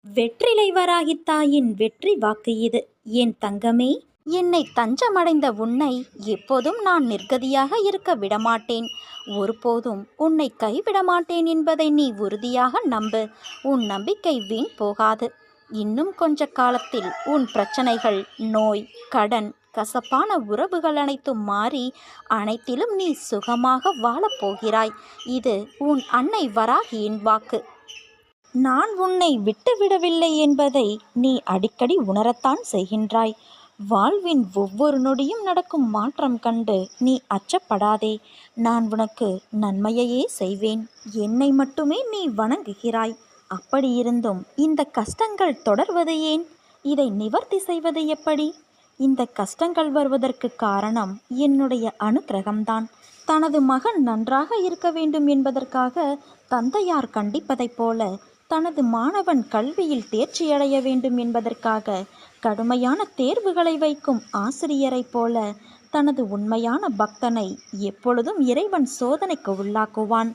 வெற்றிலை வராகி தாயின் வெற்றி வாக்கு இது. என் தங்கமே, என்னை தஞ்சமடைந்த உன்னை எப்போதும் நான் நிர்கதியாக இருக்க விடமாட்டேன். ஒருபோதும் உன்னை கைவிடமாட்டேன் என்பதை நீ உறுதியாக நம்பு. உன் நம்பிக்கை வீண் போகாது. இன்னும் கொஞ்ச காலத்தில் உன் பிரச்சனைகள், நோய், கடன், கசப்பான உறவுகள் அனைத்தும் மாறி அனைத்திலும் நீ சுகமாக வாழப்போகிறாய். இது உன் அன்னை வராகியின் வாக்கு. நான் உன்னை விட்டுவிடவில்லை என்பதை நீ அடிக்கடி உணரத்தான் செய்கின்றாய். வாழ்வின் ஒவ்வொரு நொடியும் நடக்கும் மாற்றம் கண்டு நீ அச்சப்படாதே. நான் உனக்கு நன்மையையே செய்வேன். என்னை மட்டுமே நீ வணங்குகிறாய். அப்படியிருந்தும் இந்த கஷ்டங்கள் தொடர்வது ஏன்? இதை நிவர்த்தி செய்வது எப்படி? இந்த கஷ்டங்கள் வருவதற்கு காரணம் என்னுடைய அனுக்கிரகம்தான். தனது மகன் நன்றாக இருக்க வேண்டும் என்பதற்காக தந்தையார் கண்டிப்பதைப் போல, தனது மாணவன் கல்வியில் தேர்ச்சியடைய வேண்டும் என்பதற்காக கடுமையான தேர்வுகளை வைக்கும் ஆசிரியரைப் போல, தனது உண்மையான பக்தனை எப்பொழுதும் இறைவன் சோதனைக்கு உள்ளாக்குவான்.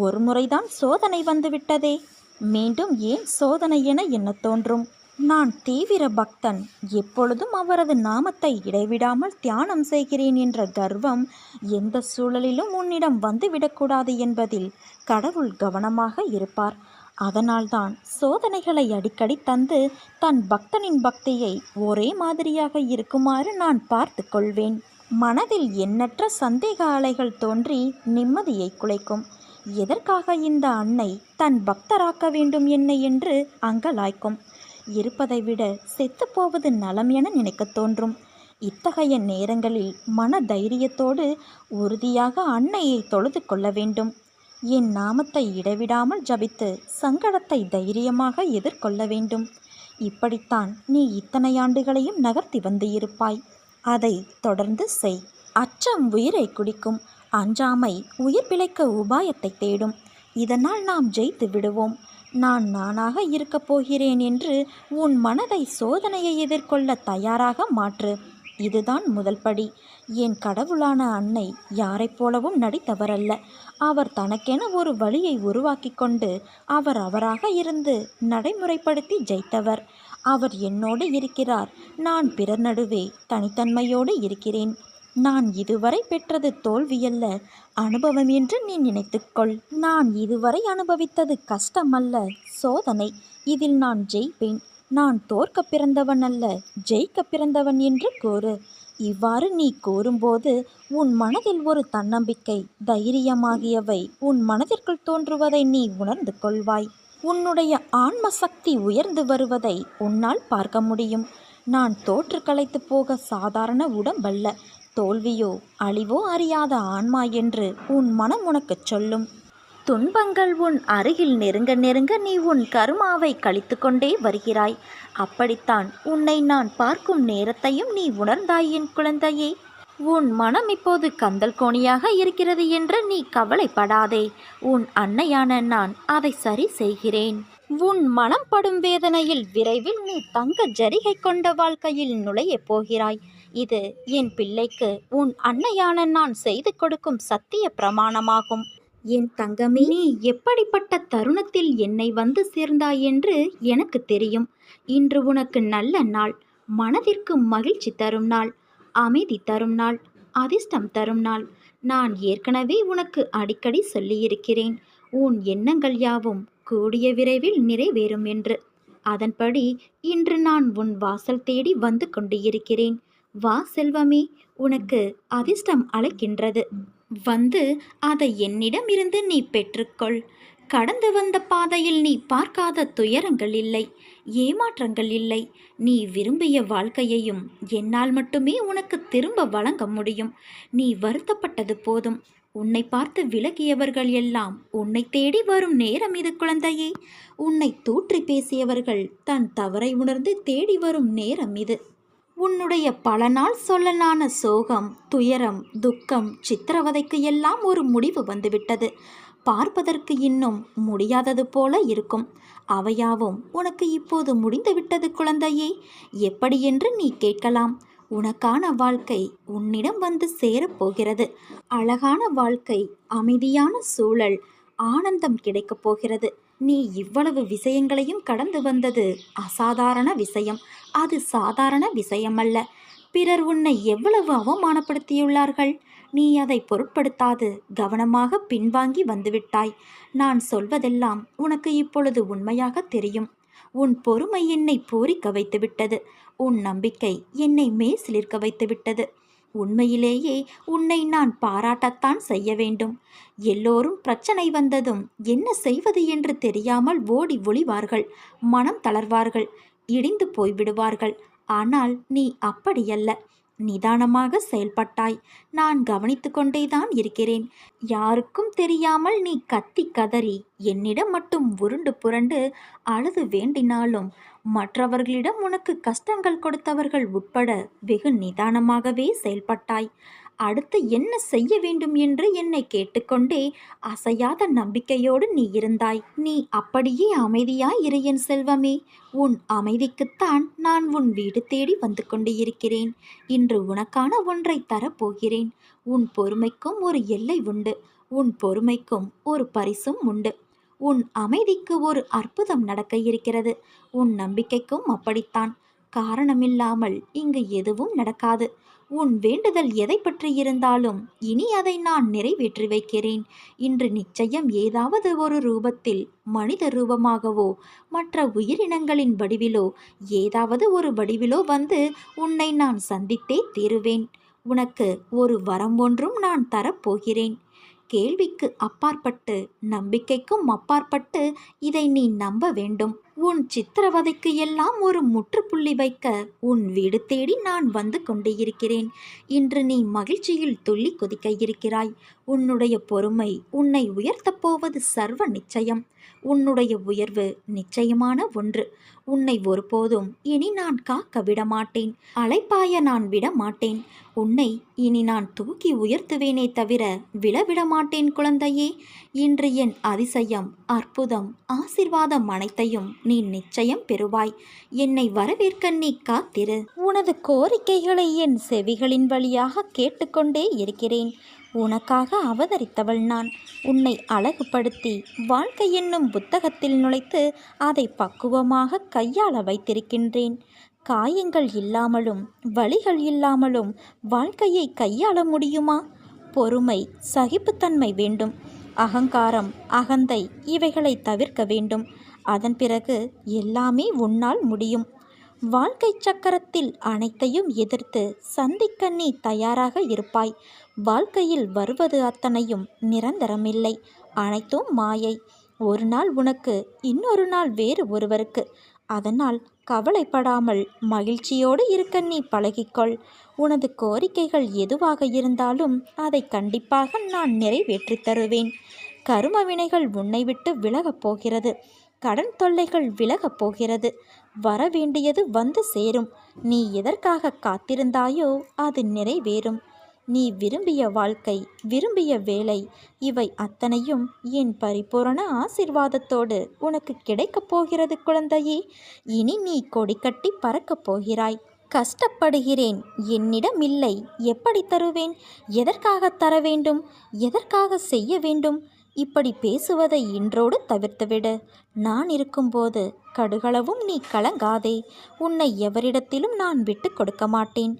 ஒரு முறைதான் சோதனை வந்துவிட்டதே, மீண்டும் ஏன் சோதனை என எண்ண தோன்றும்? நான் தீவிர பக்தன், எப்பொழுதும் அவரது நாமத்தை இடைவிடாமல் தியானம் செய்கிறேன் என்ற கர்வம் எந்த சூழலிலும் உன்னிடம் வந்துவிடக்கூடாது என்பதில் கடவுள் கவனமாக இருப்பார். அதனால்தான் சோதனைகளை அடிக்கடி தந்து தன் பக்தனின் பக்தியை ஒரே மாதிரியாக இருக்குமாறு நான் பார்த்து கொள்வேன். மனதில் எண்ணற்ற சந்தேக அலைகள் தோன்றி நிம்மதியை குலைக்கும். எதற்காக இந்த அன்னை தன் பக்தராக்க வேண்டும் என்னை என்று அங்கலாய்க்கும். இருப்பதை விட செத்துப்போவது நலம் என நினைக்க தோன்றும். இத்தகைய நேரங்களில் மன தைரியத்தோடு உறுதியாக அன்னையை தொழுது கொள்ள வேண்டும். என் நாமத்தை இடைவிடாமல் ஜபித்து சங்கடத்தை தைரியமாக எதிர்கொள்ள வேண்டும். இப்படித்தான் நீ இத்தனை ஆண்டுகளையும் நகர்த்தி வந்து இருப்பாய். அதை தொடர்ந்து செய். அச்சம் உயிரை குடிக்கும். அஞ்சாமை உயிர் பிழைக்க உபாயத்தை தேடும். இதனால் நாம் ஜெயித்து விடுவோம். நான் நானாக இருக்கப் போகிறேன் என்று உன் மனதை சோதனையை எதிர்கொள்ள தயாராக மாற்று. இதுதான் முதல் படி. என் கடவுளான அன்னை யாரைப் போலவும் நடித்தவரல்ல. அவர் தனக்கென ஒரு வழியை உருவாக்கி கொண்டு அவராக இருந்து நடைமுறைப்படுத்தி ஜெயித்தவர். அவர் என்னோடு இருக்கிறார். நான் பிறர் நடுவே தனித்தன்மையோடு இருக்கிறேன். நான் இதுவரை பெற்றது தோல்வியல்ல, அனுபவம் என்று நீ நினைத்துக்கொள். நான் இதுவரை அனுபவித்தது கஷ்டமல்ல, சோதனை. இதில் நான் ஜெயிப்பேன். நான் தோற்க பிறந்தவன் அல்ல, ஜெயிக்க பிறந்தவன் என்று கூறு. இவ்வாறு நீ கூறும்போது உன் மனதில் ஒரு தன்னம்பிக்கை, தைரியமாகியவை உன் மனதிற்குள் தோன்றுவதை நீ உணர்ந்து கொள்வாய். உன்னுடைய ஆன்ம சக்தி உயர்ந்து வருவதை உன்னால் பார்க்க முடியும். நான் தோற்று களைத்து போக சாதாரண உடம்பல்ல, தோல்வியோ அழிவோ அறியாத ஆன்மா என்று உன் மனம் உனக்கு சொல்லும். துன்பங்கள் உன் அருகில் நெருங்க நெருங்க நீ உன் கருமாவை கழித்து கொண்டே வருகிறாய். அப்படித்தான் உன்னை நான் பார்க்கும் நேரத்தையும் நீ உணர்ந்தாய் என் குழந்தையே. உன் மனம் இப்போது கந்தல் கோணியாக இருக்கிறது என்று நீ கவலைப்படாதே. உன் அன்னையான நான் அதை சரி செய்கிறேன். உன் மனம் படும் வேதனையில் விரைவில் நீ தங்க ஜரிகை கொண்ட வாழ்க்கையில் நுழையப் போகிறாய். இது என் பிள்ளைக்கு உன் அன்னையான நான் செய்து கொடுக்கும் சத்திய பிரமாணமாகும். என் தங்கமே, நீ எப்படிப்பட்ட தருணத்தில் என்னை வந்து சேர்ந்தாய் என்று எனக்கு தெரியும். இன்று உனக்கு நல்ல நாள், மனதிற்கு மகிழ்ச்சி தரும் நாள், அமைதி தரும் நாள், அதிர்ஷ்டம் தரும் நாள். நான் ஏற்கனவே உனக்கு அடிக்கடி சொல்லியிருக்கிறேன், உன் எண்ணங்கள் யாவும் கூடிய விரைவில் நிறைவேறும் என்று. அதன்படி இன்று நான் உன் வாசல் தேடி வந்து கொண்டு இருக்கிறேன். வா செல்வமே, உனக்கு அதிர்ஷ்டம் அழைக்கின்றது. வந்து அதை என்னிடம் இருந்து நீ பெற்றுக்கொள். கடந்து வந்த பாதையில் நீ பார்க்காத துயரங்கள் இல்லை, ஏமாற்றங்கள் இல்லை. நீ விரும்பிய வாழ்க்கையையும் என்னால் மட்டுமே உனக்கு திரும்ப வழங்க முடியும். நீ வருத்தப்பட்டது போதும். உன்னை பார்த்து விலகியவர்கள் எல்லாம் உன்னை தேடி வரும் நேரம் இது குழந்தையே. உன்னை தூற்றி பேசியவர்கள் தன் தவறை உணர்ந்து தேடி வரும் நேரம் இது. உன்னுடைய பல நாள் சொல்லலான சோகம், துயரம், துக்கம், சித்திரவதைக்கு எல்லாம் ஒரு முடிவு வந்துவிட்டது. பார்ப்பதற்கு இன்னும் முடியாதது போல இருக்கும். அவையாவும் உனக்கு இப்போது முடிந்துவிட்டது குழந்தையே. எப்படி என்று நீ கேட்கலாம். உனக்கான வாழ்க்கை உன்னிடம் வந்து சேரப்போகிறது. அழகான வாழ்க்கை, அமைதியான சூழல், ஆனந்தம் கிடைக்கப் போகிறது. நீ இவ்வளவு விஷயங்களையும் கடந்து வந்தது அசாதாரண விஷயம். அது சாதாரண விஷயமல்ல. பிறர் உன்னை எவ்வளவு அவமானப்படுத்தியுள்ளார்கள். நீ அதை பொருட்படுத்தாது கவனமாக பின்வாங்கி வந்துவிட்டாய். நான் சொல்வதெல்லாம் உனக்கு இப்பொழுது உண்மையாக தெரியும். உன் பொறுமை என்னை பூரிக்க வைத்துவிட்டது. உன் நம்பிக்கை என்னை சிலிர்க்க வைத்துவிட்டது. உண்மையிலேயே உன்னை நான் பாராட்டத்தான் செய்ய வேண்டும். எல்லோரும் பிரச்சனை வந்ததும் என்ன செய்வது என்று தெரியாமல் ஓடி ஒளிவார்கள், மனம் தளர்வார்கள், இடிந்து போய்விடுவார்கள். ஆனால் நீ அப்படியல்ல. நிதானமாக செயல்பட்டாய். நான் கவனித்து கொண்டேதான் இருக்கிறேன். யாருக்கும் தெரியாமல் நீ கத்தி கதறி என்னிடம் மட்டும் உருண்டு புரண்டு அழுது வேண்டினாலும் மற்றவர்களிடம் உனக்கு கஷ்டங்கள் கொடுத்தவர்கள் உட்பட வெகு நிதானமாகவே செயல்பட்டாய். அடுத்து என்ன செய்ய வேண்டும் என்று என்னை கேட்டுக்கொண்டே அசையாத நம்பிக்கையோடு நீ இருந்தாய். நீ அப்படியே அமைதியாய் இரு என் செல்வமே. உன் அமைதிக்குத்தான் நான் உன் வீடு தேடி வந்து கொண்டு இருக்கிறேன். இன்று உனக்கான ஒன்றை தரப்போகிறேன். உன் பொறுமைக்கும் ஒரு எல்லை உண்டு. உன் பொறுமைக்கும் ஒரு பரிசும் உண்டு. உன் அமைதிக்கு ஒரு அற்புதம் நடக்க இருக்கிறது. உன் நம்பிக்கைக்கும் அப்படித்தான். காரணமில்லாமல் இங்கு எதுவும் நடக்காது. உன் வேண்டுதல் எதை பற்றி இருந்தாலும் இனி அதை நான் நிறைவேற்றி வைக்கிறேன். இன்று நிச்சயம் ஏதாவது ஒரு ரூபத்தில், மனித ரூபமாகவோ மற்ற உயிரினங்களின் வடிவிலோ ஏதாவது ஒரு வடிவிலோ வந்து உன்னை நான் சந்தித்தே தீருவேன். உனக்கு ஒரு வரம் ஒன்றும் நான் தரப்போகிறேன். கேள்விக்கு அப்பாற்பட்டு, நம்பிக்கைக்கும் அப்பாற்பட்டு இதை நீ நம்ப வேண்டும். உன் சித்திரவதைக்கு எல்லாம் ஒரு முற்றுப்புள்ளி வைக்க உன் வீடு தேடி நான் வந்து கொண்டு இருக்கிறேன். இன்று நீ மகிழ்ச்சியில் துள்ளி குதிக்க இருக்கிறாய். உன்னுடைய பொறுமை உன்னை உயர்த்தப் போவது சர்வ நிச்சயம். உன்னுடைய உயர்வு நிச்சயமான ஒன்று. உன்னை ஒருபோதும் இனி நான் காக்க விடமாட்டேன். அலைப்பாய நான் விட மாட்டேன். உன்னை இனி நான் தூக்கி உயர்த்துவேனே தவிர விழவிட மாட்டேன் குழந்தையே. இன்று என் அதிசயம், அற்புதம், ஆசீர்வாதம் அனைத்தையும் நீ நிச்சயம் பெறுவாய். என்னை வரவேற்க நீ காத்திரு. உனது கோரிக்கைகளை என் செவிகளின் வழியாக கேட்டுக்கொண்டே இருக்கிறேன். உனக்காக அவதரித்தவள் நான். உன்னை அழகுபடுத்தி வாழ்க்கை என்னும் புத்தகத்தில் நுழைத்து அதை பக்குவமாக கையாள வைத்திருக்கின்றேன். காயங்கள் இல்லாமலும் வலிகள் இல்லாமலும் வாழ்க்கையை கையாள முடியுமா? பொறுமை, சகிப்புத்தன்மை வேண்டும். அகங்காரம், அகந்தை இவைகளை தவிர்க்க வேண்டும். அதன் பிறகு எல்லாமே உன்னால் முடியும். வாழ்க்கை சக்கரத்தில் அனைத்தையும் எதிர்த்து சந்திக்க நீ தயாராக இருப்பாய். வாழ்க்கையில் வருவது அத்தனையும் நிரந்தரமில்லை. அனைத்தும் மாயை. ஒரு நாள் உனக்கு, இன்னொரு நாள் வேறு ஒருவருக்கு. அதனால் கவலைப்படாமல் மகிழ்ச்சியோடு இருக்க நீ பழகிக்கொள். உனது கோரிக்கைகள் எதுவாக இருந்தாலும் அதை கண்டிப்பாக நான் நிறைவேற்றி தருவேன். கரும வினைகள் உன்னை விட்டு விலகப் போகிறது. கடன் தொல்லைகள் விலகப் போகிறது. வரவேண்டியது வந்து சேரும். நீ எதற்காக காத்திருந்தாயோ அது நிறைவேறும். நீ விரும்பிய வாழ்க்கை, விரும்பிய வேலை இவை அத்தனையும் என் பரிபூரண ஆசீர்வாதத்தோடு உனக்கு கிடைக்கப் போகிறது குழந்தையே. இனி நீ கொடி கட்டி பறக்கப் போகிறாய். கஷ்டப்படுகிறேன், என்னிடம் இல்லை, எப்படி தருவேன்? எதற்காக தர வேண்டும்? எதற்காக செய்ய வேண்டும்? இப்படி பேசுவதை இன்றோடு தவிர்த்துவிடு. நான் இருக்கும்போது கடுகளவும் நீ கலங்காதே. உன்னை எவரிடத்திலும் நான் விட்டு கொடுக்க மாட்டேன்.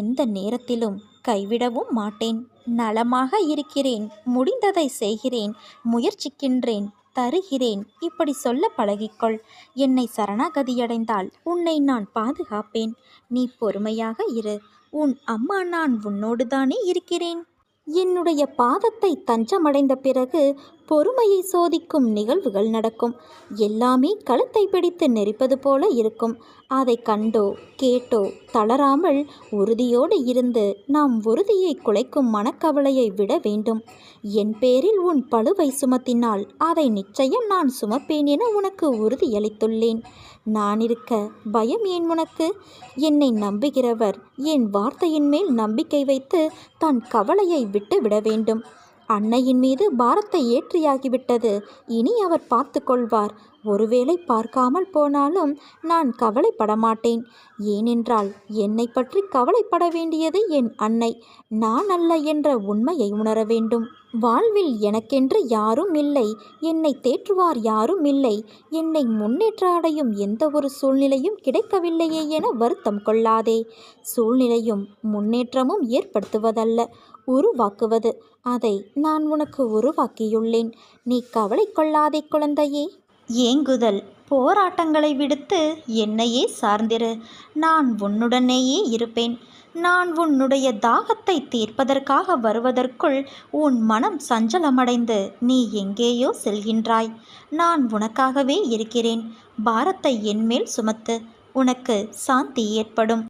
எந்த நேரத்திலும் கைவிடவும் மாட்டேன். நலமாக இருக்கிறேன், முடிந்ததை செய்கிறேன், முயற்சிக்கின்றேன், தருகிறேன் இப்படி சொல்ல பழகிக்கொள். என்னை சரணாகதியடைந்தால் உன்னை நான் பாதுகாப்பேன். நீ பொறுமையாக இரு. உன் அம்மா நான் உன்னோடு தானே இருக்கிறேன். என்னுடைய பாதத்தை தஞ்சமடைந்த பிறகு பொறுமையை சோதிக்கும் நிகழ்வுகள் நடக்கும். எல்லாமே கழுத்தை பிடித்து நெரிப்பது போல இருக்கும். அதை கண்டோ கேட்டோ தளராமல் உறுதியோடு இருந்து நாம் உறுதியை குலைக்கும் மனக்கவலையை விட வேண்டும். என் பேரில் உன் பளுவை சுமத்தினால் அதை நிச்சயம் நான் சுமப்பேன் என உனக்கு உறுதியளித்துள்ளேன். நான் இருக்க பயம் ஏன் உனக்கு? என்னை நம்புகிறவர் என் வார்த்தையின் மேல் நம்பிக்கை வைத்து தன் கவலையை விட்டு விட வேண்டும். அன்னையின் மீது பாரத்தை ஏற்றியாகிவிட்டது. இனி அவர் பார்த்து கொள்வார். ஒருவேளை பார்க்காமல் போனாலும் நான் கவலைப்பட மாட்டேன். ஏனென்றால் என்னை பற்றி கவலைப்பட வேண்டியது என் அன்னை. நான் அல்ல என்ற உண்மையை உணர வேண்டும். வாழ்வில் எனக்கென்று யாரும் இல்லை. என்னை தேற்றுவார் யாரும் இல்லை. என்னை முன்னேற்ற அடையும் எந்த ஒரு சூழ்நிலையும் கிடைக்கவில்லையே என வருத்தம் கொள்ளாதே. சூழ்நிலையும் முன்னேற்றமும் ஏற்படுத்துவதல்ல, உருவாக்குவது. அதை நான் உனக்கு உருவாக்கியுள்ளேன். நீ கவலை கொள்ளாதே குழந்தையே. ஏங்குதல், போராட்டங்களை விடுத்து என்னையே சார்ந்திரு. நான் உன்னுடனேயே இருப்பேன். நான் உன்னுடைய தாகத்தை தீர்ப்பதற்காக வருவதற்குள் உன் மனம் சஞ்சலமடைந்து நீ எங்கேயோ செல்கின்றாய். நான் உனக்காகவே இருக்கிறேன். பாரத்தை என்மேல் சுமத்து. உனக்கு சாந்தி ஏற்படும்.